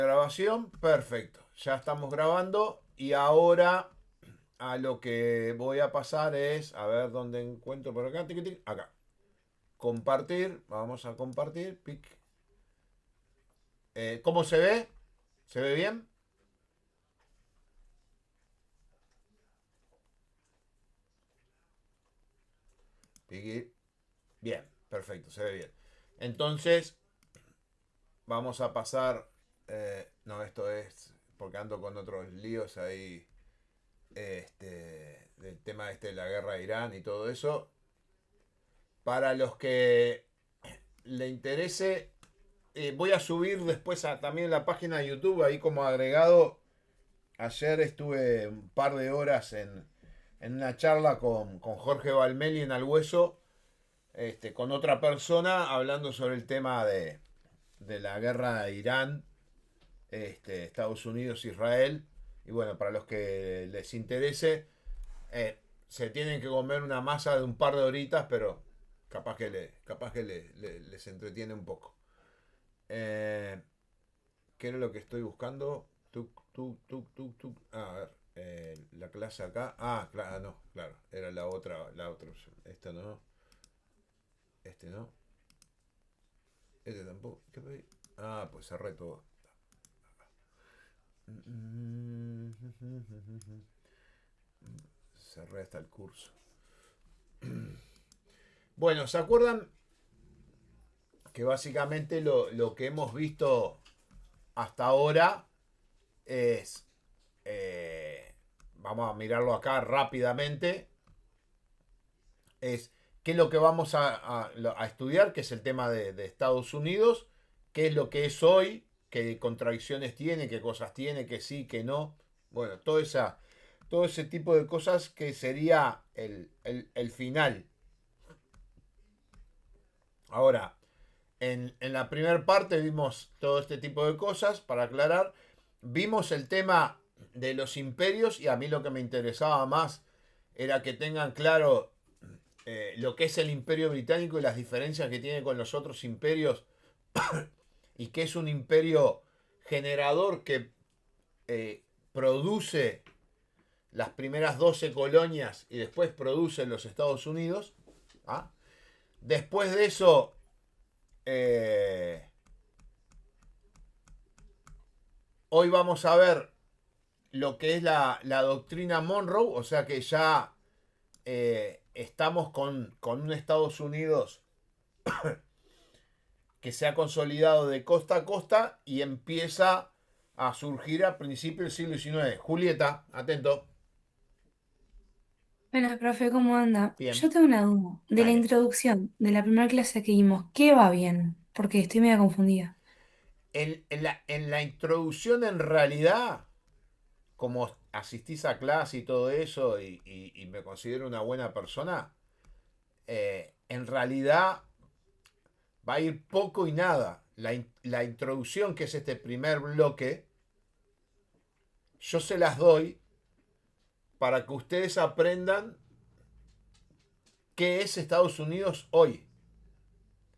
Grabación, perfecto. Ya estamos grabando y ahora a lo que voy a pasar es, a ver dónde encuentro por acá, tiqui, tiqui, acá. Compartir, vamos a compartir. Pic. ¿Cómo se ve? ¿Se ve bien? Piqui. Bien, perfecto, se ve bien. Entonces, vamos a pasar. No, esto es porque ando con otros líos ahí. Del tema de la guerra de Irán y todo eso. Para los que le interese, voy a subir después también la página de YouTube, ahí como agregado. Ayer estuve un par de horas en una charla con Jorge Valmeli en Al Hueso, con otra persona, hablando sobre el tema de la guerra de Irán, Estados Unidos, Israel. Y bueno, para los que les interese, se tienen que comer una masa de un par de horitas, pero capaz que les entretiene un poco. Eh, ¿Qué era lo que estoy buscando? A ver, la clase acá. Ah, claro, no, claro. Era la otra opción. Esta no. Este no. Este tampoco. ¿Qué pedí? Ah, pues cerré todo. Cerré hasta el curso. Bueno, ¿se acuerdan que básicamente lo que hemos visto hasta ahora es, vamos a mirarlo acá rápidamente, es qué es lo que vamos a estudiar, que es el tema de Estados Unidos, qué es lo que es hoy, qué contradicciones tiene, qué cosas tiene, que sí, que no. Bueno, todo ese tipo de cosas que sería el final. Ahora, en la primera parte vimos todo este tipo de cosas, para aclarar. Vimos el tema de los imperios y a mí lo que me interesaba más era que tengan claro lo que es el imperio británico y las diferencias que tiene con los otros imperios y que es un imperio generador que produce las primeras 12 colonias y después produce los Estados Unidos. ¿Ah? Después de eso, eh, hoy vamos a ver lo que es la doctrina Monroe, o sea que ya estamos con un Estados Unidos que se ha consolidado de costa a costa y empieza a surgir a principios del siglo XIX. Julieta, atento. Bueno, profe, ¿cómo anda? Bien, Yo tengo una duda. De la dale. introducción de la primera clase que vimos, ¿qué va bien? Porque estoy media confundida. En la introducción, en realidad, como asistís a clase y todo eso, y me considero una buena persona, en realidad va a ir poco y nada. La introducción, que es este primer bloque, yo se las doy para que ustedes aprendan qué es Estados Unidos hoy.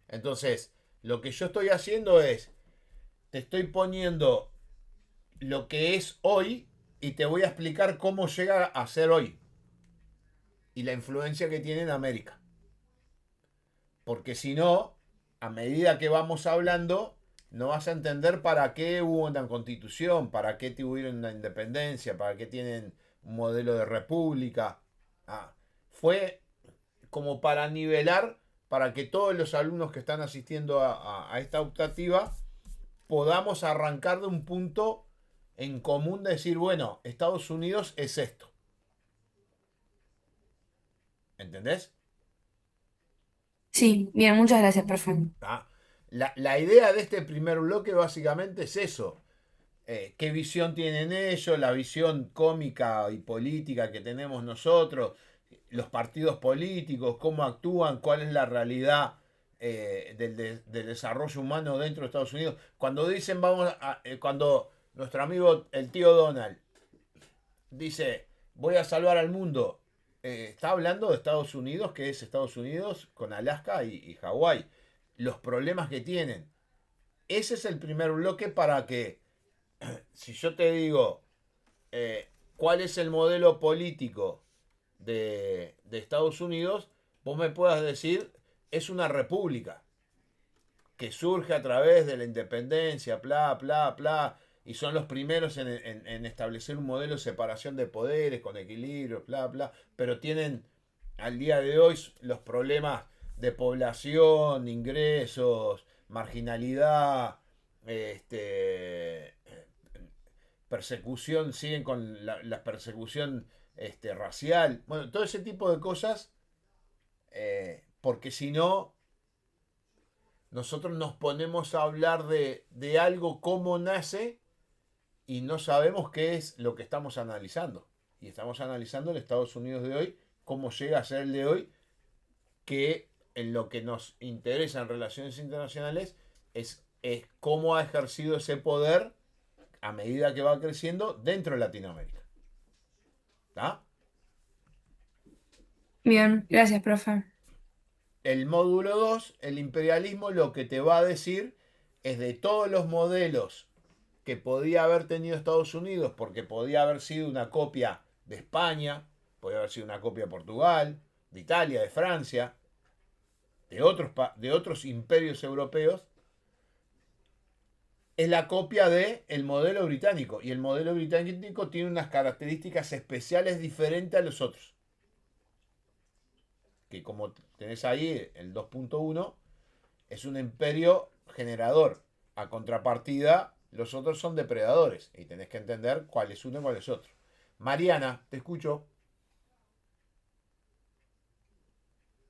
Entonces, lo que yo estoy haciendo es, te estoy poniendo lo que es hoy y te voy a explicar cómo llega a ser hoy y la influencia que tiene en América. Porque si no, a medida que vamos hablando, no vas a entender para qué hubo una constitución, para qué tuvieron una independencia, para qué tienen un modelo de república. Ah, fue como para nivelar, para que todos los alumnos que están asistiendo a esta optativa podamos arrancar de un punto en común de decir, bueno, Estados Unidos es esto. ¿Entendés? Sí, bien, muchas gracias, profe. ¿Ah? La idea de este primer bloque básicamente es eso. ¿Qué visión tienen ellos? La visión cómica y política que tenemos nosotros, los partidos políticos, cómo actúan, cuál es la realidad del desarrollo humano dentro de Estados Unidos. Cuando dicen, cuando nuestro amigo el tío Donald dice, voy a salvar al mundo, está hablando de Estados Unidos, que es Estados Unidos con Alaska y Hawái. Los problemas que tienen. Ese es el primer bloque para que si yo te digo cuál es el modelo político de Estados Unidos, vos me puedas decir, es una república que surge a través de la independencia, bla, bla, bla, y son los primeros en establecer un modelo de separación de poderes con equilibrio, bla, bla, pero tienen al día de hoy los problemas de población, ingresos, marginalidad, este, persecución, siguen con la persecución racial, bueno, todo ese tipo de cosas, porque si no, nosotros nos ponemos a hablar de algo, cómo nace, y no sabemos qué es lo que estamos analizando. Y estamos analizando el Estados Unidos de hoy, cómo llega a ser el de hoy, que en lo que nos interesa en relaciones internacionales es cómo ha ejercido ese poder a medida que va creciendo dentro de Latinoamérica. ¿Está? Bien, gracias, profe. El módulo 2, el imperialismo, lo que te va a decir es de todos los modelos que podía haber tenido Estados Unidos, porque podía haber sido una copia de España, podía haber sido una copia de Portugal, de Italia, de Francia, de otros imperios europeos, es la copia del modelo británico. Y el modelo británico tiene unas características especiales diferentes a los otros. Que como tenés ahí el 2.1, es un imperio generador. A contrapartida, los otros son depredadores. Y tenés que entender cuál es uno y cuál es otro. Mariana, te escucho.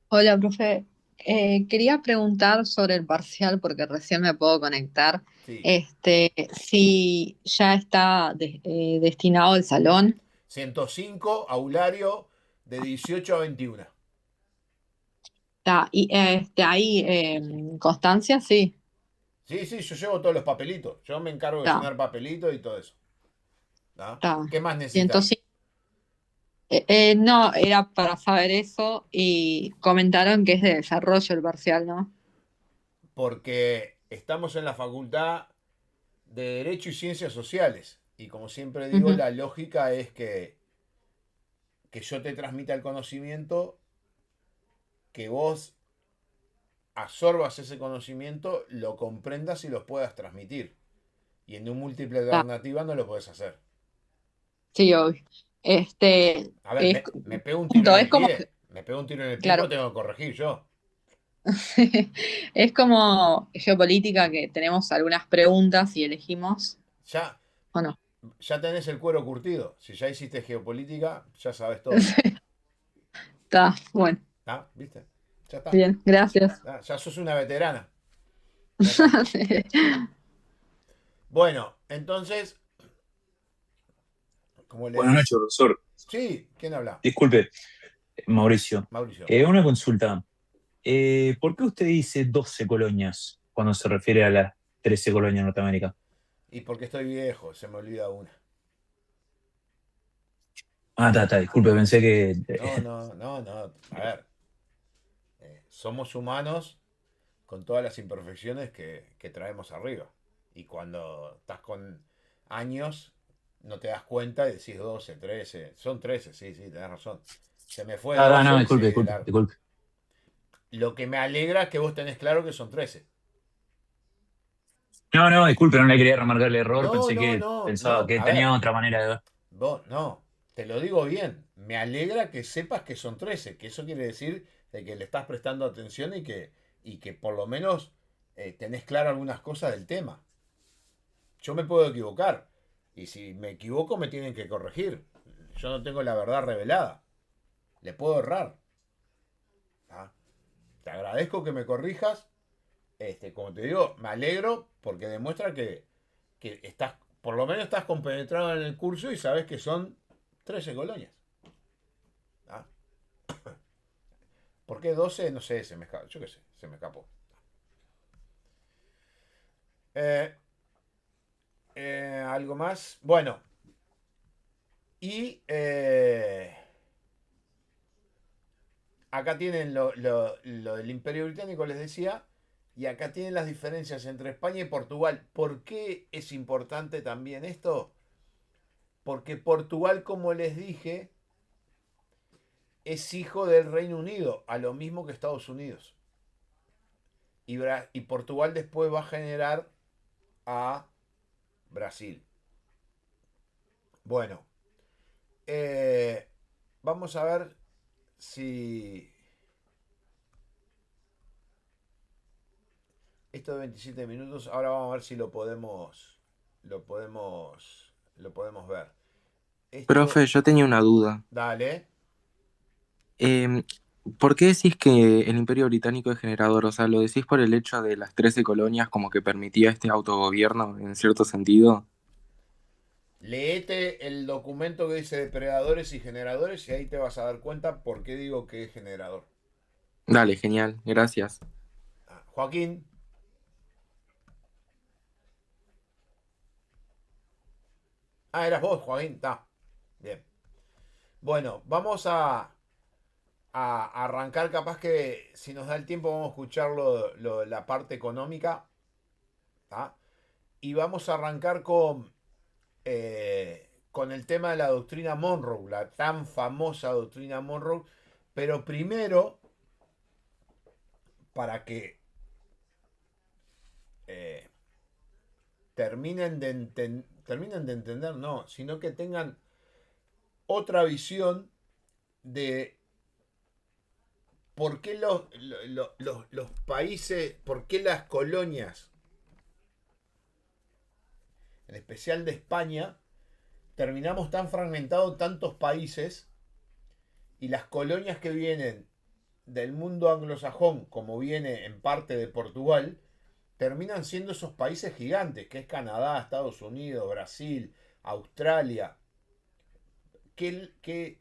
Hola, profe. Quería preguntar sobre el parcial porque recién me puedo conectar. Sí. Si ya está destinado el salón. 105, aulario, de 18 a 21. Y ahí, Constancia, sí. Sí, sí, yo llevo todos los papelitos. Yo me encargo de Está, llenar papelitos y todo eso. ¿Tá? está. ¿Qué más necesitas? 105. No, era para saber eso y comentaron que es de desarrollo el parcial, ¿no? Porque estamos en la facultad de Derecho y Ciencias Sociales. Y como siempre digo, Ujú. la lógica es que yo te transmita el conocimiento, que vos absorbas ese conocimiento, lo comprendas y lo puedas transmitir. Y en un múltiple Está, alternativa no lo puedes hacer. sí, obvio. A ver, Es, me pego un tiro en punto, el es como, pie. Me pego un tiro en el pie claro. porque tengo que corregir yo. Es como geopolítica que tenemos algunas preguntas y elegimos, Ya, ¿o no? ya tenés el cuero curtido. Si ya hiciste geopolítica, ya sabes todo. Está, bueno, ¿Ah? ¿Viste? Ya está. bien, gracias. Ah, ya sos una veterana. Ya está. Bueno, entonces, como le Buenas noches, decía. profesor. Sí, ¿quién habla? Disculpe, Mauricio. Mauricio. Una consulta. ¿Por qué usted dice 12 colonias cuando se refiere a las 13 colonias de Norteamérica? Y porque estoy viejo, se me olvida una. Ah, está, disculpe, pensé que... No, no, no, no. A ver, somos humanos con todas las imperfecciones que traemos arriba. Y cuando estás con años, no te das cuenta y decís 12, 13. Son 13, sí, sí, tenés razón. Se me fue No, 12 y disculpe, seguí de disculpe, largo. disculpe. Lo que me alegra es que vos tenés claro que son 13. No, disculpe, no le quería remarcar el error, No, pensé no, que no, pensaba no. que A tenía ver, otra manera de ver. vos, no. Te lo digo bien. Me alegra que sepas que son 13. Que eso quiere decir de que le estás prestando atención y que por lo menos tenés claro algunas cosas del tema. Yo me puedo equivocar. Y si me equivoco me tienen que corregir. Yo no tengo la verdad revelada. Le puedo errar. ¿Ah? Te agradezco que me corrijas. Como te digo, me alegro porque demuestra que estás, por lo menos estás compenetrado en el curso y sabes que son 13 colonias. ¿Ah? ¿Por qué 12? No sé, se me escapó. Yo qué sé, se me escapó. Eh, ¿Algo más? Bueno, y acá tienen lo del Imperio Británico, les decía, Y acá tienen las diferencias entre España y Portugal. ¿Por qué es importante también esto? Porque Portugal, como les dije, es hijo del Reino Unido, a lo mismo que Estados Unidos. Y Portugal después va a generar a Brasil. Bueno, vamos a ver si esto de 27 minutos, ahora vamos a ver si lo podemos ver. Esto, Profe, yo tenía una duda. dale. Em, ¿Por qué decís que el Imperio Británico es generador? O sea, ¿lo decís por el hecho de las 13 colonias como que permitía este autogobierno en cierto sentido? Leete el documento que dice depredadores y generadores y ahí te vas a dar cuenta por qué digo que es generador. Dale, genial, gracias. Joaquín. Eras vos, Joaquín. Está. Bien. Bueno, vamos a arrancar, capaz que si nos da el tiempo vamos a escuchar la parte económica. ¿Tá? Y vamos a arrancar con el tema de la doctrina Monroe, la tan famosa doctrina Monroe. Pero primero, para que terminen de entender, no, sino que tengan otra visión de por qué los países, por qué las colonias, en especial de España, terminamos tan fragmentados tantos países y las colonias que vienen del mundo anglosajón, como viene en parte de Portugal, terminan siendo esos países gigantes, que es Canadá, Estados Unidos, Brasil, Australia. ¿Qué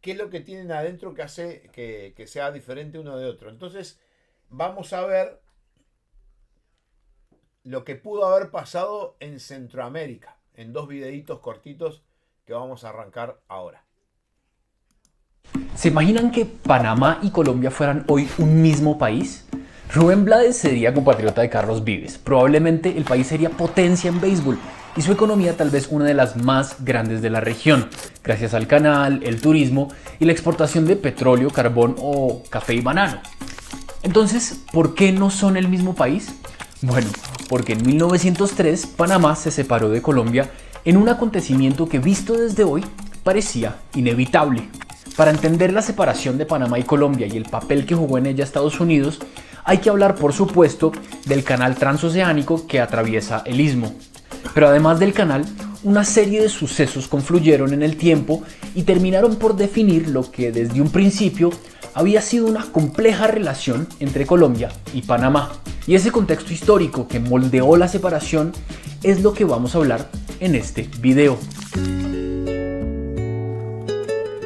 es lo que tienen adentro que hace que sea diferente uno de otro? Entonces, vamos a ver lo que pudo haber pasado en Centroamérica, en 2 videitos cortitos que vamos a arrancar ahora. ¿Se imaginan que Panamá y Colombia fueran hoy un mismo país? Rubén Blades sería compatriota de Carlos Vives. Probablemente el país sería potencia en béisbol y su economía tal vez una de las más grandes de la región, gracias al canal, el turismo y la exportación de petróleo, carbón o café y banano. Entonces, ¿por qué no son el mismo país? Bueno, porque en 1903 Panamá se separó de Colombia en un acontecimiento que visto desde hoy parecía inevitable. Para entender la separación de Panamá y Colombia y el papel que jugó en ella Estados Unidos, hay que hablar, por supuesto, del canal transoceánico que atraviesa el istmo. Pero además del canal, una serie de sucesos confluyeron en el tiempo y terminaron por definir lo que desde un principio había sido una compleja relación entre Colombia y Panamá. Y ese contexto histórico que moldeó la separación es lo que vamos a hablar en este video.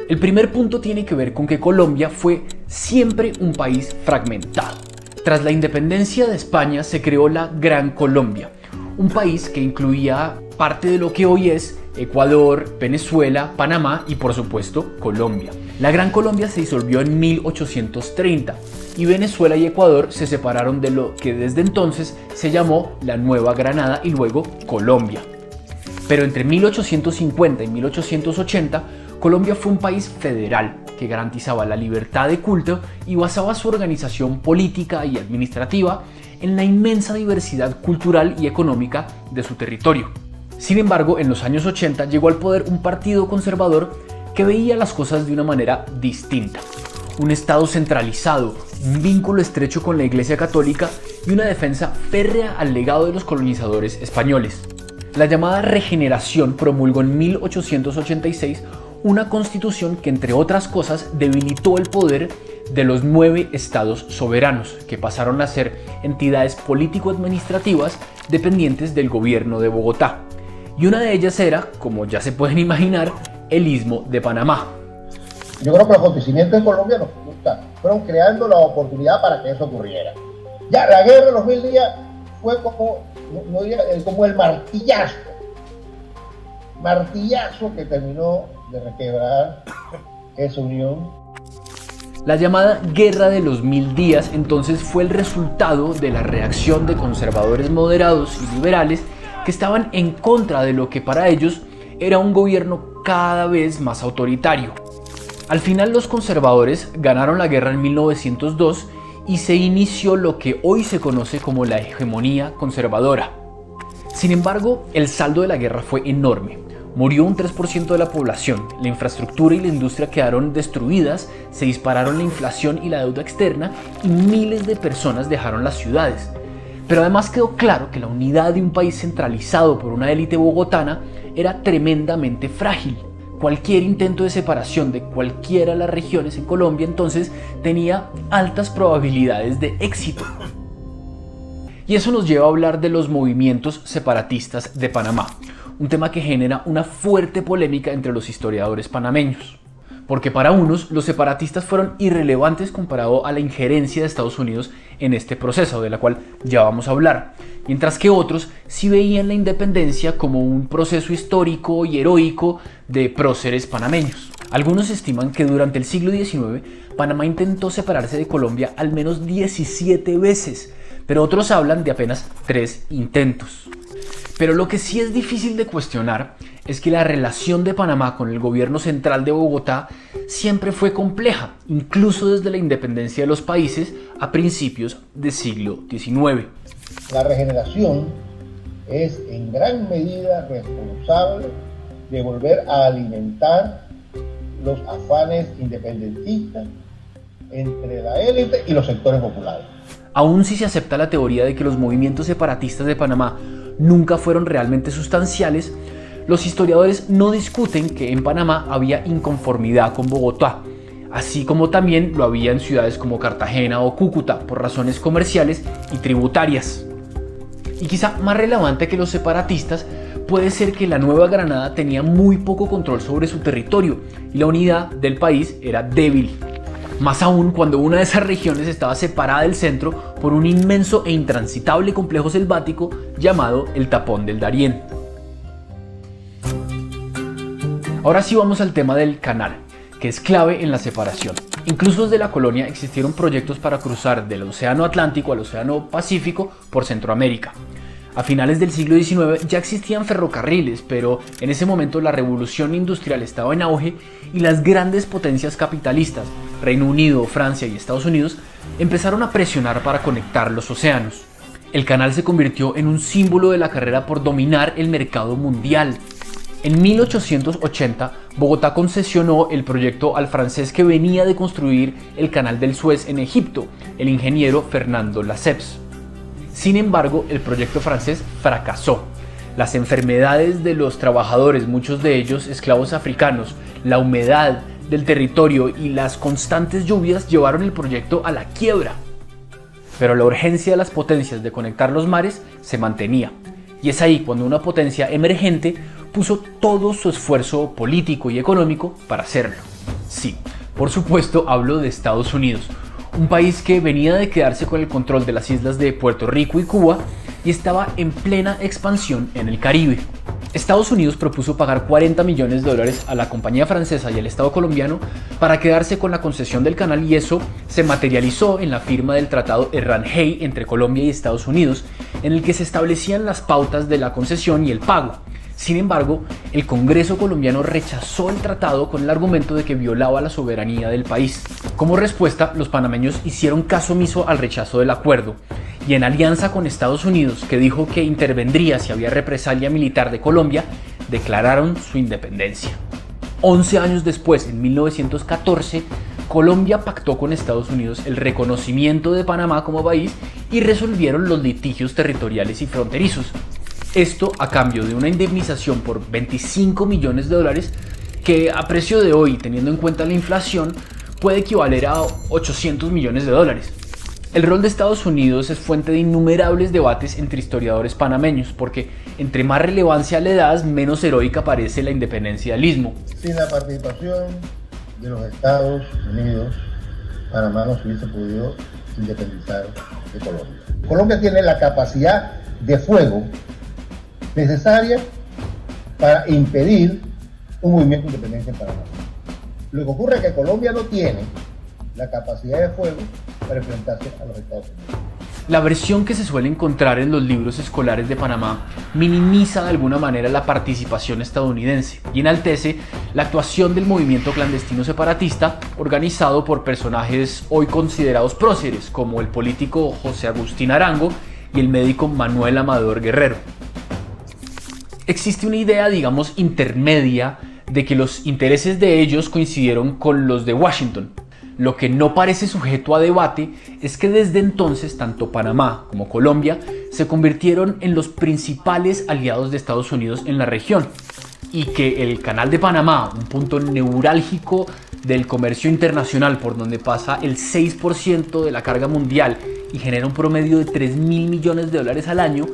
El primer punto tiene que ver con que Colombia fue siempre un país fragmentado. Tras la independencia de España se creó la Gran Colombia, un país que incluía parte de lo que hoy es Ecuador, Venezuela, Panamá y por supuesto Colombia. La Gran Colombia se disolvió en 1830 y Venezuela y Ecuador se separaron de lo que desde entonces se llamó la Nueva Granada y luego Colombia. Pero entre 1850 y 1880 Colombia fue un país federal que garantizaba la libertad de culto y basaba su organización política y administrativa en la inmensa diversidad cultural y económica de su territorio. Sin embargo, en los años 80 llegó al poder un partido conservador que veía las cosas de una manera distinta. Un Estado centralizado, un vínculo estrecho con la Iglesia Católica y una defensa férrea al legado de los colonizadores españoles. La llamada Regeneración promulgó en 1886 una constitución que, entre otras cosas, debilitó el poder de los 9 estados soberanos, que pasaron a ser entidades político-administrativas dependientes del gobierno de Bogotá. Y una de ellas era, como ya se pueden imaginar, el Istmo de Panamá. Yo creo que los acontecimientos en Colombia fueron creando la oportunidad para que eso ocurriera. Ya la guerra de los 1000 días fue como el martillazo que terminó de requebrar esa unión. La llamada Guerra de los 1000 días entonces fue el resultado de la reacción de conservadores moderados y liberales que estaban en contra de lo que para ellos era un gobierno cada vez más autoritario. Al final los conservadores ganaron la guerra en 1902 y se inició lo que hoy se conoce como la hegemonía conservadora. Sin embargo, el saldo de la guerra fue enorme. Murió un 3% de la población, la infraestructura y la industria quedaron destruidas, se dispararon la inflación y la deuda externa y miles de personas dejaron las ciudades. Pero además quedó claro que la unidad de un país centralizado por una élite bogotana era tremendamente frágil. Cualquier intento de separación de cualquiera de las regiones en Colombia entonces tenía altas probabilidades de éxito. Y eso nos lleva a hablar de los movimientos separatistas de Panamá, un tema que genera una fuerte polémica entre los historiadores panameños. Porque para unos, los separatistas fueron irrelevantes comparado a la injerencia de Estados Unidos en este proceso, de la cual ya vamos a hablar. Mientras que otros sí veían la independencia como un proceso histórico y heroico de próceres panameños. Algunos estiman que durante el siglo XIX, Panamá intentó separarse de Colombia al menos 17 veces, pero otros hablan de apenas 3 intentos. Pero lo que sí es difícil de cuestionar es que la relación de Panamá con el gobierno central de Bogotá siempre fue compleja, incluso desde la independencia de los países a principios del siglo XIX. La regeneración es en gran medida responsable de volver a alimentar los afanes independentistas entre la élite y los sectores populares. Aún si se acepta la teoría de que los movimientos separatistas de Panamá nunca fueron realmente sustanciales, los historiadores no discuten que en Panamá había inconformidad con Bogotá, así como también lo había en ciudades como Cartagena o Cúcuta por razones comerciales y tributarias. Y quizá más relevante que los separatistas puede ser que la Nueva Granada tenía muy poco control sobre su territorio y la unidad del país era débil. Más aún cuando una de esas regiones estaba separada del centro por un inmenso e intransitable complejo selvático llamado el Tapón del Darién. Ahora sí vamos al tema del canal, que es clave en la separación. Incluso desde la colonia existieron proyectos para cruzar del Océano Atlántico al Océano Pacífico por Centroamérica. A finales del siglo XIX ya existían ferrocarriles, pero en ese momento la revolución industrial estaba en auge y las grandes potencias capitalistas, Reino Unido, Francia y Estados Unidos, empezaron a presionar para conectar los océanos. El canal se convirtió en un símbolo de la carrera por dominar el mercado mundial. En 1880, Bogotá concesionó el proyecto al francés que venía de construir el canal del Suez en Egipto, el ingeniero Fernando Lesseps. Sin embargo, el proyecto francés fracasó. Las enfermedades de los trabajadores, muchos de ellos esclavos africanos, la humedad del territorio y las constantes lluvias llevaron el proyecto a la quiebra. Pero la urgencia de las potencias de conectar los mares se mantenía. Y es ahí cuando una potencia emergente puso todo su esfuerzo político y económico para hacerlo. Sí, por supuesto hablo de Estados Unidos, un país que venía de quedarse con el control de las islas de Puerto Rico y Cuba y estaba en plena expansión en el Caribe. Estados Unidos propuso pagar $40 millones a la compañía francesa y al Estado colombiano para quedarse con la concesión del canal, y eso se materializó en la firma del Tratado Herrán-Hay entre Colombia y Estados Unidos, en el que se establecían las pautas de la concesión y el pago. Sin embargo, el Congreso colombiano rechazó el tratado con el argumento de que violaba la soberanía del país. Como respuesta, los panameños hicieron caso omiso al rechazo del acuerdo y, en alianza con Estados Unidos, que dijo que intervendría si había represalia militar de Colombia, declararon su independencia. 11 años después, en 1914, Colombia pactó con Estados Unidos el reconocimiento de Panamá como país y resolvieron los litigios territoriales y fronterizos. Esto a cambio de una indemnización por $25 millones que a precio de hoy, teniendo en cuenta la inflación, puede equivaler a $800 millones. El rol de Estados Unidos es fuente de innumerables debates entre historiadores panameños, porque entre más relevancia le das, menos heroica parece la independencia del istmo. Sin la participación de los Estados Unidos, Panamá no se hubiese podido independizar de Colombia. Colombia tiene la capacidad de fuego necesaria para impedir un movimiento de independencia en Panamá. Lo que ocurre es que Colombia no tiene la capacidad de fuego para enfrentarse a los Estados Unidos. La versión que se suele encontrar en los libros escolares de Panamá minimiza de alguna manera la participación estadounidense y enaltece la actuación del movimiento clandestino separatista organizado por personajes hoy considerados próceres como el político José Agustín Arango y el médico Manuel Amador Guerrero. Existe una idea, digamos, intermedia de que los intereses de ellos coincidieron con los de Washington. Lo que no parece sujeto a debate es que desde entonces tanto Panamá como Colombia se convirtieron en los principales aliados de Estados Unidos en la región y que el Canal de Panamá, un punto neurálgico del comercio internacional por donde pasa el 6% de la carga mundial y genera un promedio de 3.000 millones de dólares al año,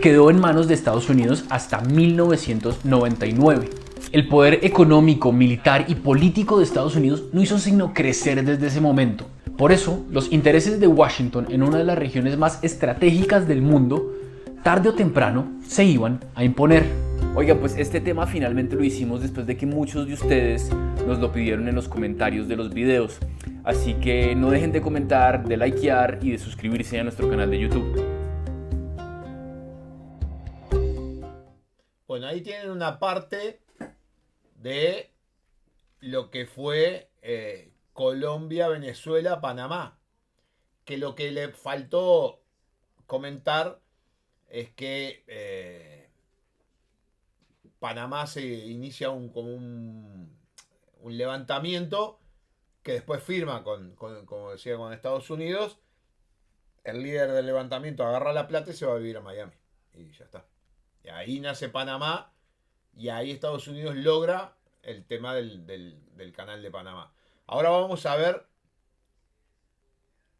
quedó en manos de Estados Unidos hasta 1999. El poder económico, militar y político de Estados Unidos no hizo sino crecer desde ese momento. Por eso, los intereses de Washington en una de las regiones más estratégicas del mundo, tarde o temprano, se iban a imponer. Oiga, pues este tema finalmente lo hicimos después de que muchos de ustedes nos lo pidieron en los comentarios de los videos. Así que no dejen de comentar, de likear y de suscribirse a nuestro canal de YouTube. Bueno, ahí tienen una parte de lo que fue Colombia, Venezuela, Panamá. Que lo que le faltó comentar es que Panamá se inicia como un levantamiento que después firma como decía, con Estados Unidos. El líder del levantamiento agarra la plata y se va a vivir a Miami. Y ya está. Y ahí nace Panamá. Y ahí Estados Unidos logra el tema del canal de Panamá. Ahora vamos a ver,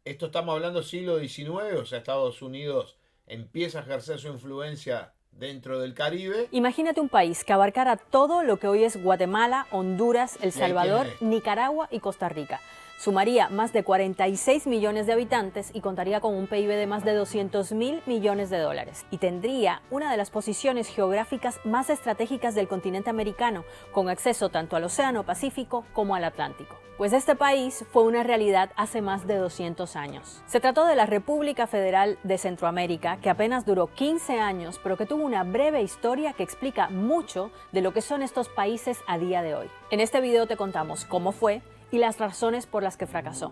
esto estamos hablando siglo XIX, o sea, Estados Unidos empieza a ejercer su influencia dentro del Caribe. Imagínate un país que abarcara todo lo que hoy es Guatemala, Honduras, El Salvador, Nicaragua y Costa Rica. Sumaría más de 46 millones de habitantes y contaría con un PIB de más de 200.000 millones de dólares. Y tendría una de las posiciones geográficas más estratégicas del continente americano, con acceso tanto al Océano Pacífico como al Atlántico. Pues este país fue una realidad hace más de 200 años. Se trató de la República Federal de Centroamérica, que apenas duró 15 años, pero que tuvo una breve historia que explica mucho de lo que son estos países a día de hoy. En este video te contamos cómo fue y las razones por las que fracasó.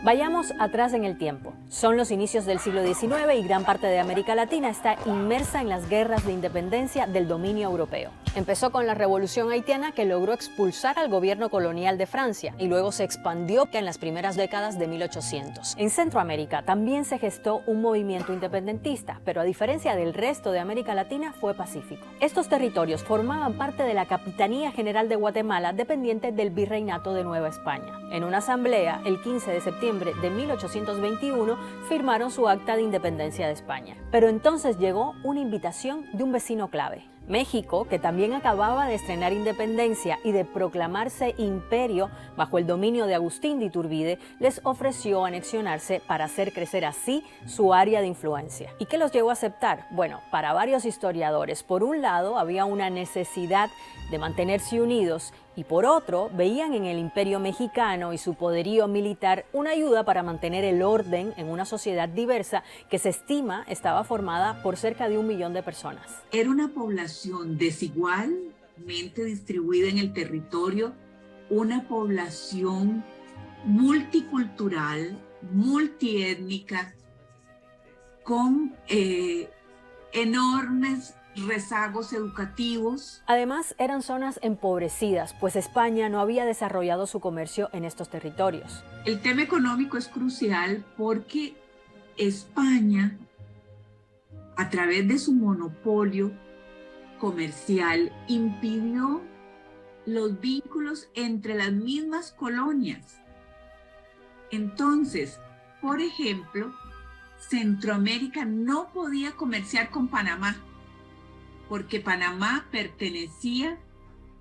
Vayamos atrás en el tiempo. Son los inicios del siglo XIX y gran parte de América Latina está inmersa en las guerras de independencia del dominio europeo. Empezó con la Revolución Haitiana, que logró expulsar al gobierno colonial de Francia y luego se expandió en las primeras décadas de 1800. En Centroamérica también se gestó un movimiento independentista, pero a diferencia del resto de América Latina fue pacífico. Estos territorios formaban parte de la Capitanía General de Guatemala, dependiente del Virreinato de Nueva España. En una asamblea, el 15 de septiembre de 1821, firmaron su acta de independencia de España. Pero entonces llegó una invitación de un vecino clave. México, que también acababa de estrenar independencia y de proclamarse imperio bajo el dominio de Agustín de Iturbide, les ofreció anexionarse para hacer crecer así su área de influencia. ¿Y qué los llevó a aceptar? Bueno, para varios historiadores, por un lado había una necesidad de mantenerse unidos y por otro veían en el imperio mexicano y su poderío militar una ayuda para mantener el orden en una sociedad diversa que se estima estaba formada por cerca de 1 millón de personas. Era una población desigualmente distribuida en el territorio, una población multicultural, multiétnica, con enormes rezagos educativos. Además, eran zonas empobrecidas, pues España no había desarrollado su comercio en estos territorios. El tema económico es crucial porque España, a través de su monopolio comercial, impidió los vínculos entre las mismas colonias. Entonces, por ejemplo, Centroamérica no podía comerciar con Panamá, porque Panamá pertenecía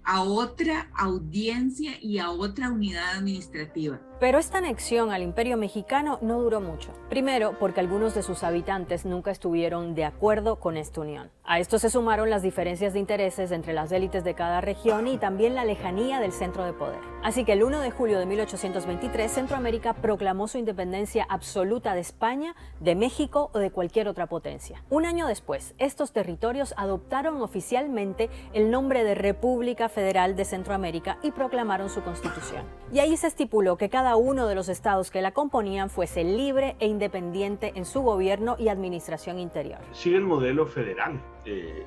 a otra audiencia y a otra unidad administrativa. Pero esta anexión al Imperio Mexicano no duró mucho. Primero, porque algunos de sus habitantes nunca estuvieron de acuerdo con esta unión. A esto se sumaron las diferencias de intereses entre las élites de cada región y también la lejanía del centro de poder. Así que el 1 de julio de 1823, Centroamérica proclamó su independencia absoluta de España, de México o de cualquier otra potencia. Un año después, estos territorios adoptaron oficialmente el nombre de República Federal de Centroamérica y proclamaron su constitución. Y ahí se estipuló que cada uno de los estados que la componían fuese libre e independiente en su gobierno y administración interior. Sigue el modelo federal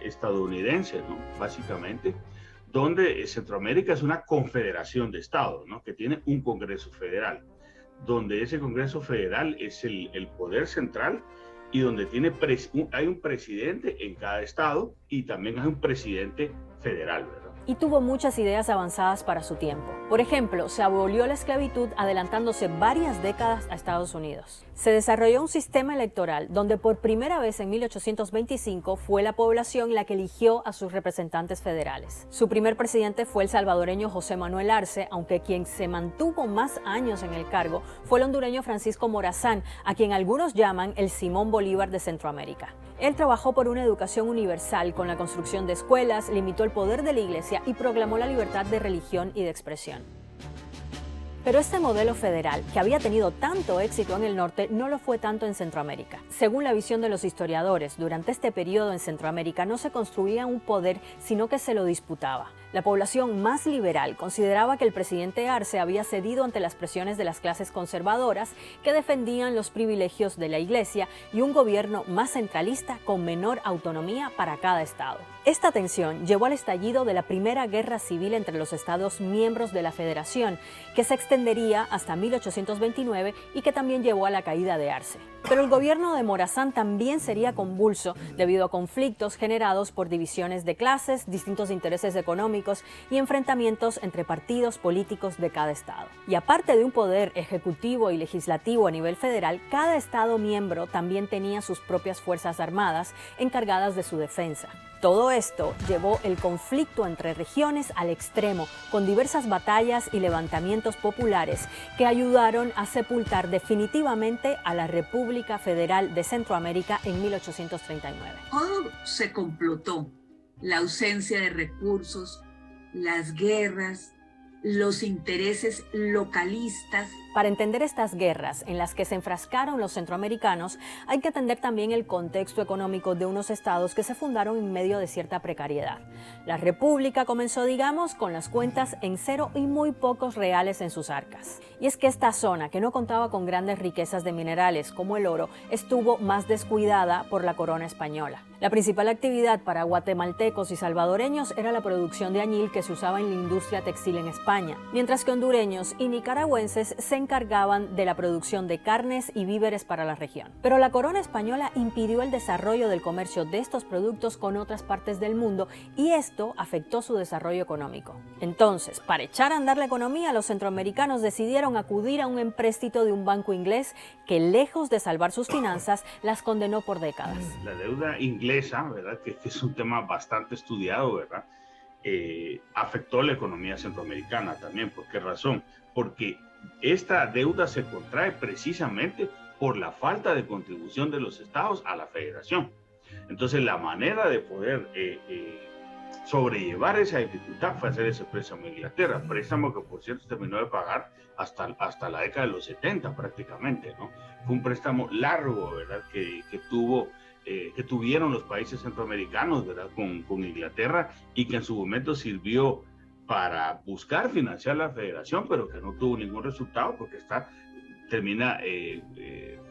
estadounidense, ¿no? Básicamente, donde Centroamérica es una confederación de estados, ¿no? Que tiene un Congreso Federal, donde ese Congreso Federal es el poder central y donde hay un presidente en cada estado y también hay un presidente federal, ¿verdad? Y tuvo muchas ideas avanzadas para su tiempo. Por ejemplo, se abolió la esclavitud adelantándose varias décadas a Estados Unidos. Se desarrolló un sistema electoral donde por primera vez en 1825 fue la población la que eligió a sus representantes federales. Su primer presidente fue el salvadoreño José Manuel Arce, aunque quien se mantuvo más años en el cargo fue el hondureño Francisco Morazán, a quien algunos llaman el Simón Bolívar de Centroamérica. Él trabajó por una educación universal con la construcción de escuelas, limitó el poder de la iglesia y proclamó la libertad de religión y de expresión. Pero este modelo federal, que había tenido tanto éxito en el norte, no lo fue tanto en Centroamérica. Según la visión de los historiadores, durante este periodo en Centroamérica no se construía un poder, sino que se lo disputaba. La población más liberal consideraba que el presidente Arce había cedido ante las presiones de las clases conservadoras que defendían los privilegios de la iglesia y un gobierno más centralista con menor autonomía para cada estado. Esta tensión llevó al estallido de la Primera Guerra Civil entre los estados miembros de la Federación, que se extendería hasta 1829 y que también llevó a la caída de Arce. Pero el gobierno de Morazán también sería convulso debido a conflictos generados por divisiones de clases, distintos intereses económicos y enfrentamientos entre partidos políticos de cada estado. Y aparte de un poder ejecutivo y legislativo a nivel federal, cada estado miembro también tenía sus propias fuerzas armadas encargadas de su defensa. Todo esto llevó el conflicto entre regiones al extremo, con diversas batallas y levantamientos populares que ayudaron a sepultar definitivamente a la República Federal de Centroamérica en 1839. Todo se complotó, la ausencia de recursos, las guerras, los intereses localistas. Para entender estas guerras en las que se enfrascaron los centroamericanos, hay que atender también el contexto económico de unos estados que se fundaron en medio de cierta precariedad. La República comenzó, digamos, con las cuentas en cero y muy pocos reales en sus arcas. Y es que esta zona, que no contaba con grandes riquezas de minerales como el oro, estuvo más descuidada por la corona española. La principal actividad para guatemaltecos y salvadoreños era la producción de añil que se usaba en la industria textil en España, mientras que hondureños y nicaragüenses se encargaban de la producción de carnes y víveres para la región. Pero la corona española impidió el desarrollo del comercio de estos productos con otras partes del mundo y esto afectó su desarrollo económico. Entonces, para echar a andar la economía, los centroamericanos decidieron acudir a un empréstito de un banco inglés que, lejos de salvar sus finanzas, las condenó por décadas. La deuda inglesa, ¿verdad? Que es un tema bastante estudiado, ¿verdad? Afectó la economía centroamericana también. ¿Por qué razón? Porque esta deuda se contrae precisamente por la falta de contribución de los estados a la federación. Entonces, la manera de poder sobrellevar esa dificultad fue hacer ese préstamo a Inglaterra, préstamo que por cierto terminó de pagar hasta la década de los 70 prácticamente, ¿no? Fue un préstamo largo, ¿verdad? Que tuvieron los países centroamericanos, ¿verdad? Con Inglaterra y que en su momento sirvió para buscar financiar la federación, pero que no tuvo ningún resultado porque termina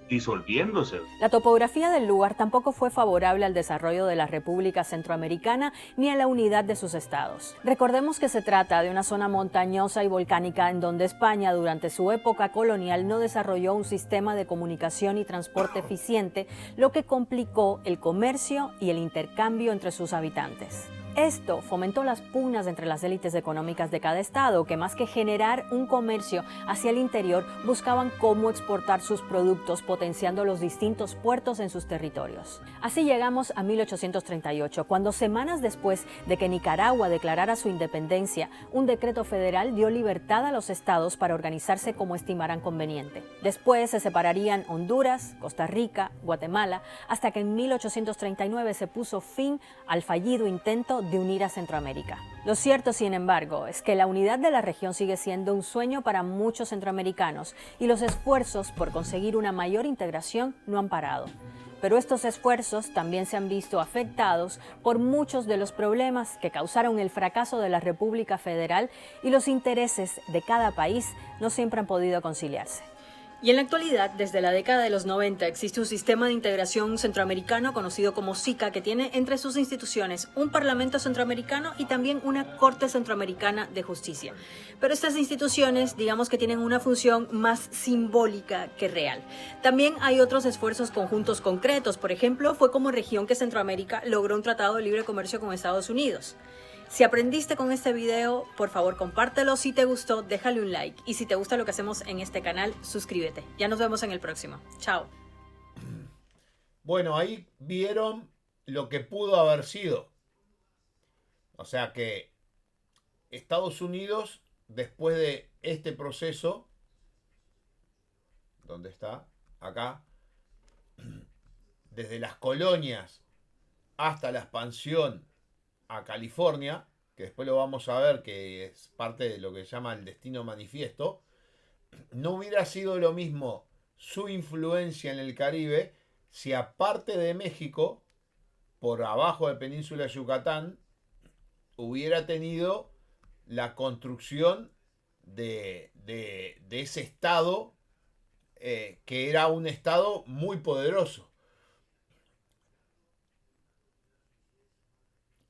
disolviéndose. La topografía del lugar tampoco fue favorable al desarrollo de la República Centroamericana ni a la unidad de sus estados. Recordemos que se trata de una zona montañosa y volcánica en donde España durante su época colonial no desarrolló un sistema de comunicación y transporte eficiente, lo que complicó el comercio y el intercambio entre sus habitantes. Esto fomentó las pugnas entre las élites económicas de cada estado, que más que generar un comercio hacia el interior, buscaban cómo exportar sus productos, potenciando los distintos puertos en sus territorios. Así llegamos a 1838, cuando semanas después de que Nicaragua declarara su independencia, un decreto federal dio libertad a los estados para organizarse como estimaran conveniente. Después se separarían Honduras, Costa Rica, Guatemala, hasta que en 1839 se puso fin al fallido intento de unir a Centroamérica. Lo cierto, sin embargo, es que la unidad de la región sigue siendo un sueño para muchos centroamericanos y los esfuerzos por conseguir una mayor integración no han parado. Pero estos esfuerzos también se han visto afectados por muchos de los problemas que causaron el fracaso de la República Federal, y los intereses de cada país no siempre han podido conciliarse. Y en la actualidad, desde la década de los 90, existe un sistema de integración centroamericano conocido como SICA, que tiene entre sus instituciones un Parlamento Centroamericano y también una Corte Centroamericana de Justicia. Pero estas instituciones, digamos que tienen una función más simbólica que real. También hay otros esfuerzos conjuntos concretos. Por ejemplo, fue como región que Centroamérica logró un tratado de libre comercio con Estados Unidos. Si aprendiste con este video, por favor compártelo. Si te gustó, déjale un like. Y si te gusta lo que hacemos en este canal, suscríbete. Ya nos vemos en el próximo. Chao. Bueno, ahí vieron lo que pudo haber sido. O sea que Estados Unidos, después de este proceso, ¿dónde está? Acá. Desde las colonias hasta la expansión a California, que después lo vamos a ver, que es parte de lo que se llama el destino manifiesto, no hubiera sido lo mismo su influencia en el Caribe si aparte de México, por abajo de Península de Yucatán, hubiera tenido la construcción de ese estado, que era un estado muy poderoso.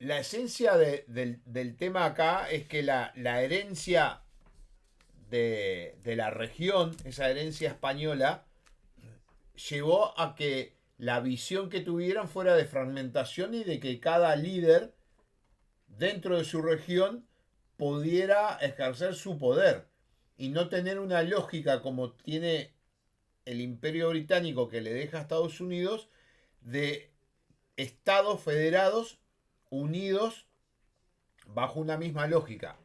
La esencia del tema acá es que la herencia de la región, esa herencia española, llevó a que la visión que tuvieran fuera de fragmentación y de que cada líder dentro de su región pudiera ejercer su poder y no tener una lógica como tiene el Imperio Británico, que le deja a Estados Unidos, de estados federados unidos bajo una misma lógica.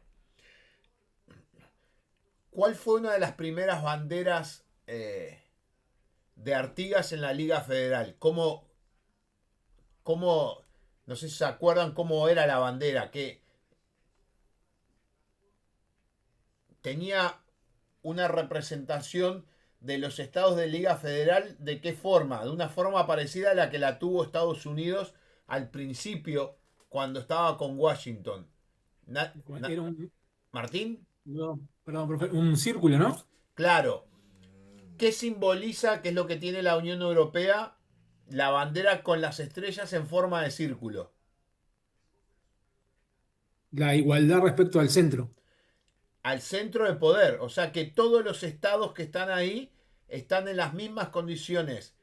¿Cuál fue una de las primeras banderas de Artigas en la Liga Federal? ¿Cómo, no sé si se acuerdan cómo era la bandera? Que tenía una representación de los estados de Liga Federal. ¿De qué forma? De una forma parecida a la que la tuvo Estados Unidos al principio, cuando estaba con Washington. Era ¿Martín? no, perdón, profe, un círculo, ¿no? Claro. ¿Qué simboliza, qué es lo que tiene la Unión Europea? La bandera con las estrellas en forma de círculo. La igualdad respecto al centro. Al centro de poder. O sea que todos los estados que están ahí están en las mismas condiciones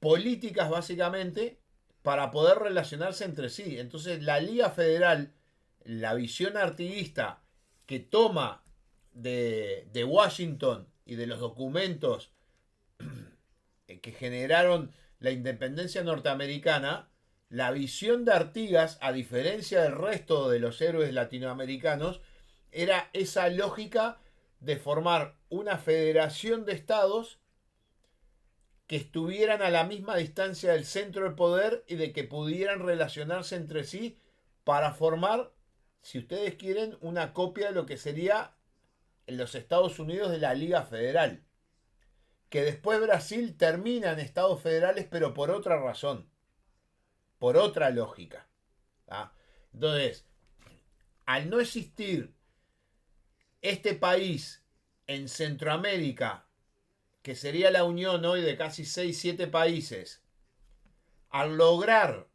políticas, básicamente, para poder relacionarse entre sí. Entonces la Liga Federal, la visión artiguista que toma de Washington y de los documentos que generaron la independencia norteamericana, la visión de Artigas, a diferencia del resto de los héroes latinoamericanos, era esa lógica de formar una federación de estados que estuvieran a la misma distancia del centro de poder y de que pudieran relacionarse entre sí para formar, si ustedes quieren, una copia de lo que sería en los Estados Unidos de la Liga Federal. Que después Brasil termina en estados federales, pero por otra razón, por otra lógica. ¿Ah? Entonces, al no existir este país en Centroamérica, que sería la unión hoy de casi 6-7 países, al lograr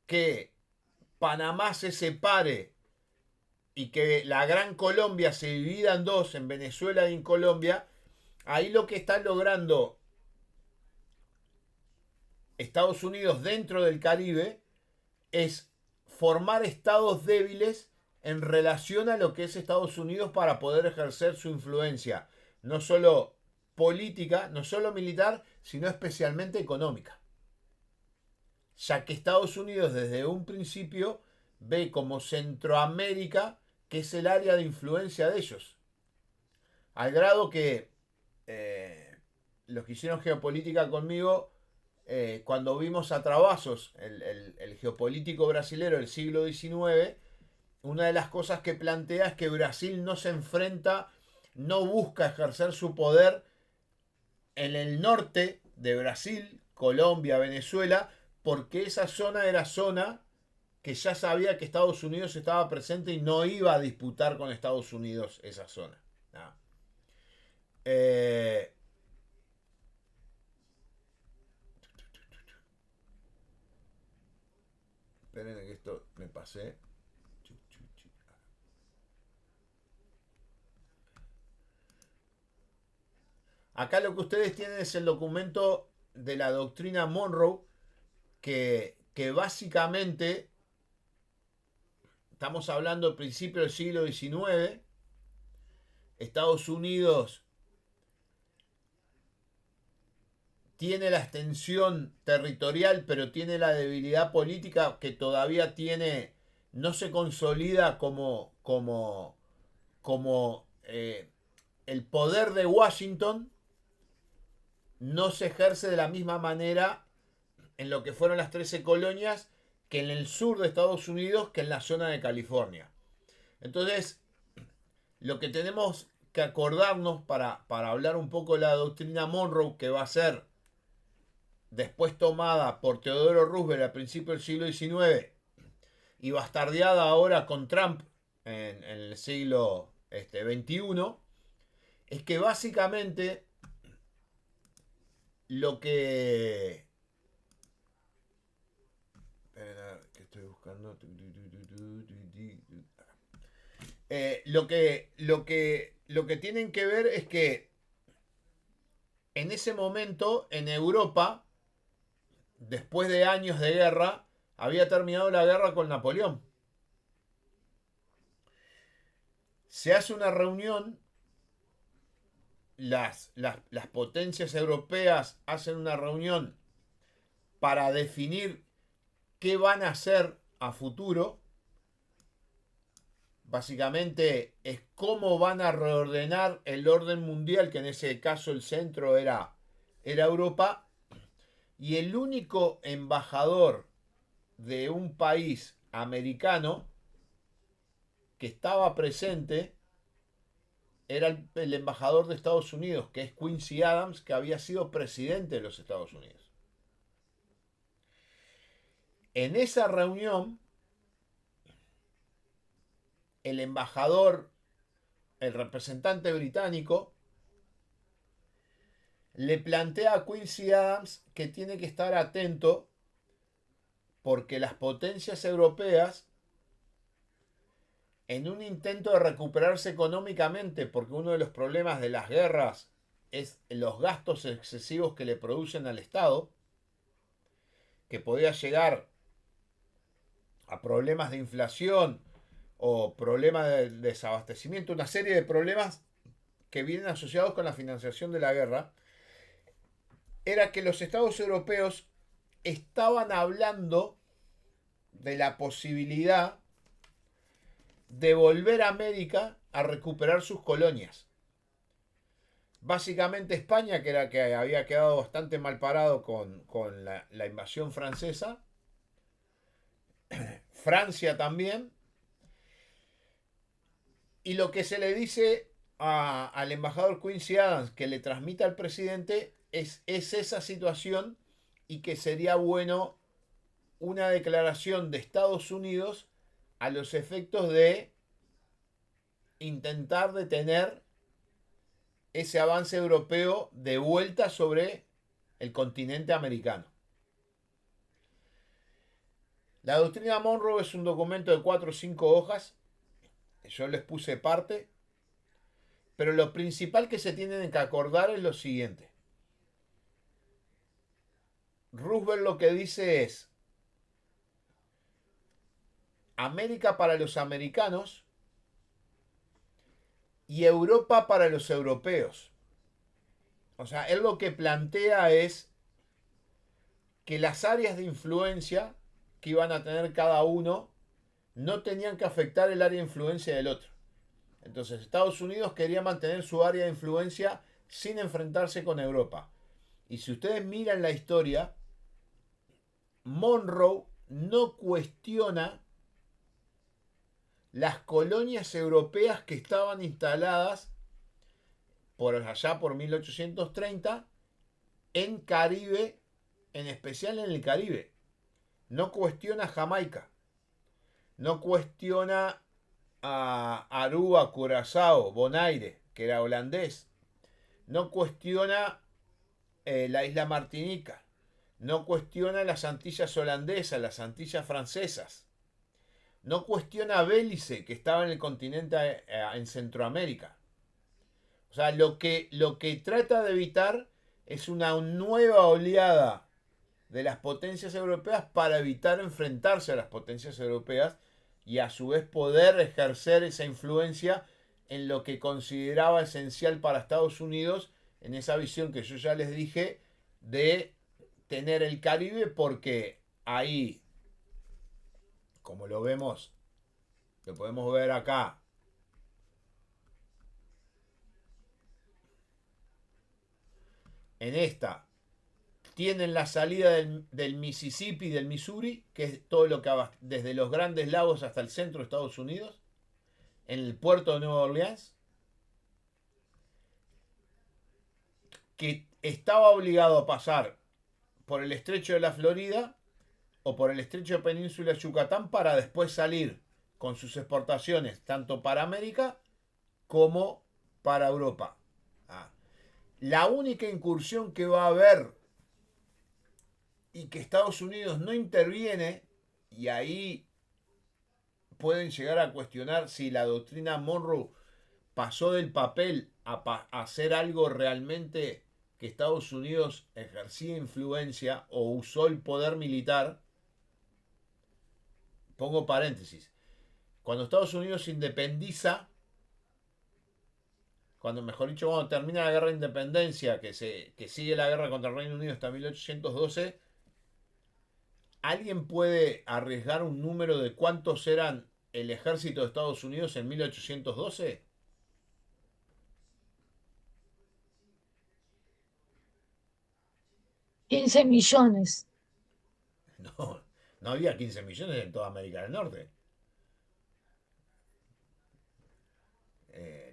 que Panamá se separe y que la Gran Colombia se divida en dos, en Venezuela y en Colombia, ahí lo que está logrando Estados Unidos dentro del Caribe es formar estados débiles en relación a lo que es Estados Unidos para poder ejercer su influencia, no solo política, no solo militar, sino especialmente económica. Ya que Estados Unidos desde un principio ve como Centroamérica, que es el área de influencia de ellos. Al grado que los que hicieron geopolítica conmigo, cuando vimos a Travassos, el geopolítico brasilero del siglo XIX, una de las cosas que plantea es que Brasil no se enfrenta, no busca ejercer su poder en el norte de Brasil, Colombia, Venezuela, porque esa zona era zona que ya sabía que Estados Unidos estaba presente y no iba a disputar con Estados Unidos esa zona. No. Esperen que esto me pasé. Acá lo que ustedes tienen es el documento de la doctrina Monroe, que básicamente estamos hablando del principio del siglo XIX. Estados Unidos tiene la extensión territorial, pero tiene la debilidad política que todavía tiene, no se consolida como el poder de Washington, no se ejerce de la misma manera en lo que fueron las 13 colonias que en el sur de Estados Unidos, que en la zona de California. Entonces, lo que tenemos que acordarnos para hablar un poco de la doctrina Monroe, que va a ser después tomada por Teodoro Roosevelt a principios del siglo XIX y bastardeada ahora con Trump en el siglo XXI, es que básicamente lo que... que estoy buscando... Lo que tienen que ver es que en ese momento en Europa, después de años de guerra, había terminado la guerra con Napoleón. Se hace una reunión, las potencias europeas hacen una reunión para definir qué van a hacer a futuro. Básicamente es cómo van a reordenar el orden mundial, que en ese caso el centro era Europa. Y el único embajador de un país americano que estaba presente era el embajador de Estados Unidos, que es Quincy Adams, que había sido presidente de los Estados Unidos. En esa reunión, el embajador, el representante británico, le plantea a Quincy Adams que tiene que estar atento porque las potencias europeas, en un intento de recuperarse económicamente, porque uno de los problemas de las guerras es los gastos excesivos que le producen al Estado, que podía llegar a problemas de inflación o problemas de desabastecimiento, una serie de problemas que vienen asociados con la financiación de la guerra, era que los estados europeos estaban hablando de la posibilidad de volver a América a recuperar sus colonias. Básicamente España, que era que había quedado bastante mal parado con la invasión francesa, Francia también, y lo que se le dice al embajador Quincy Adams, que le transmite al presidente, es esa situación, y que sería bueno una declaración de Estados Unidos a los efectos de intentar detener ese avance europeo de vuelta sobre el continente americano. La doctrina Monroe es un documento de 4 o 5 hojas. Yo les puse parte. Pero lo principal que se tienen que acordar es lo siguiente. Roosevelt lo que dice es: América para los americanos y Europa para los europeos. O sea, él lo que plantea es que las áreas de influencia que iban a tener cada uno no tenían que afectar el área de influencia del otro. Entonces Estados Unidos quería mantener su área de influencia sin enfrentarse con Europa. Y si ustedes miran la historia, Monroe no cuestiona las colonias europeas que estaban instaladas por allá por 1830 en Caribe, en especial en el Caribe. No cuestiona Jamaica, no cuestiona a Aruba, Curazao, Bonaire, que era holandés, no cuestiona la isla Martinica, no cuestiona las Antillas holandesas, las Antillas francesas, no cuestiona Bélice, que estaba en el continente en Centroamérica. O sea, lo que trata de evitar es una nueva oleada de las potencias europeas para evitar enfrentarse a las potencias europeas y a su vez poder ejercer esa influencia en lo que consideraba esencial para Estados Unidos, en esa visión que yo ya les dije de tener el Caribe, porque ahí, como lo vemos, lo podemos ver acá, en esta, tienen la salida del Mississippi y del Missouri, que es todo lo que va desde los Grandes Lagos hasta el centro de Estados Unidos, en el puerto de Nueva Orleans, que estaba obligado a pasar por el estrecho de la Florida o por el estrecho de Península de Yucatán para después salir con sus exportaciones tanto para América como para Europa. La única incursión que va a haber y que Estados Unidos no interviene, y ahí pueden llegar a cuestionar si la doctrina Monroe pasó del papel a hacer algo realmente que Estados Unidos ejercía influencia o usó el poder militar. Pongo paréntesis. Cuando Estados Unidos se independiza, mejor dicho, cuando termina la guerra de independencia, que sigue la guerra contra el Reino Unido hasta 1812, ¿alguien puede arriesgar un número de cuántos eran el ejército de Estados Unidos en 1812? $15 millones. No había 15 millones en toda América del Norte.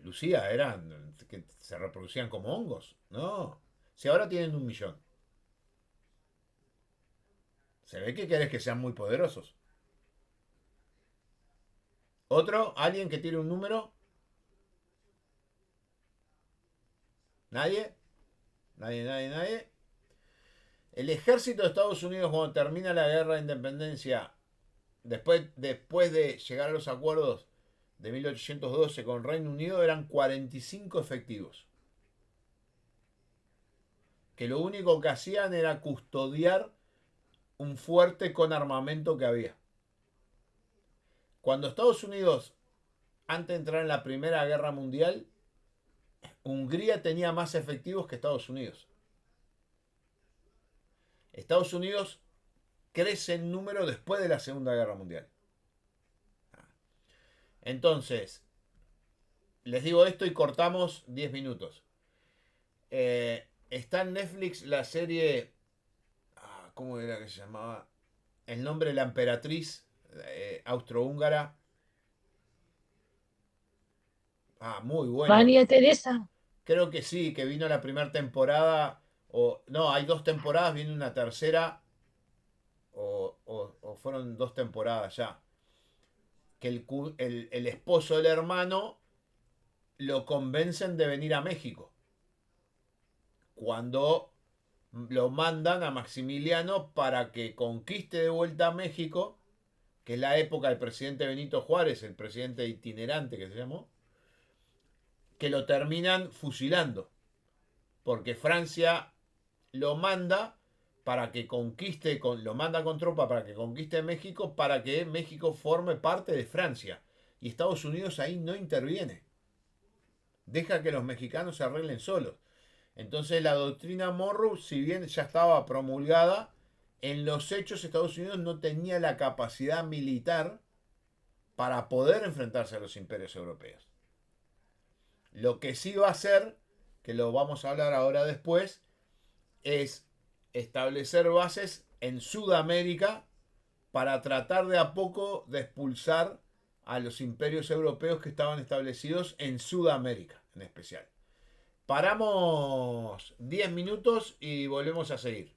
Lucía, eran que se reproducían como hongos. No. Si ahora tienen 1 millón. Se ve que querés que sean muy poderosos. ¿Otro? ¿Alguien que tire un número? ¿Nadie? ¿Nadie? El ejército de Estados Unidos, cuando termina la guerra de independencia, después de llegar a los acuerdos de 1812 con Reino Unido, eran 45 efectivos. Que lo único que hacían era custodiar un fuerte con armamento que había. Cuando Estados Unidos, antes de entrar en la Primera Guerra Mundial, Hungría tenía más efectivos que Estados Unidos. Estados Unidos crece en número después de la Segunda Guerra Mundial. Entonces, les digo esto y cortamos 10 minutos. Está en Netflix la serie... ¿Cómo era que se llamaba? El nombre de la emperatriz austrohúngara. Muy buena. María Teresa. Creo que sí, que vino la primera temporada. No, hay 2 temporadas, viene una tercera. O fueron 2 temporadas ya. Que el esposo del hermano lo convencen de venir a México. Cuando lo mandan a Maximiliano para que conquiste de vuelta a México, que es la época del presidente Benito Juárez, el presidente itinerante que se llamó, que lo terminan fusilando, porque Francia lo manda para que conquiste, lo manda con tropa para que conquiste México, para que México forme parte de Francia. Y Estados Unidos ahí no interviene. Deja que los mexicanos se arreglen solos. Entonces la doctrina Monroe, si bien ya estaba promulgada, en los hechos Estados Unidos no tenía la capacidad militar para poder enfrentarse a los imperios europeos. Lo que sí va a hacer, que lo vamos a hablar ahora después, es establecer bases en Sudamérica para tratar de a poco de expulsar a los imperios europeos que estaban establecidos en Sudamérica en especial. Paramos 10 minutos y volvemos a seguir.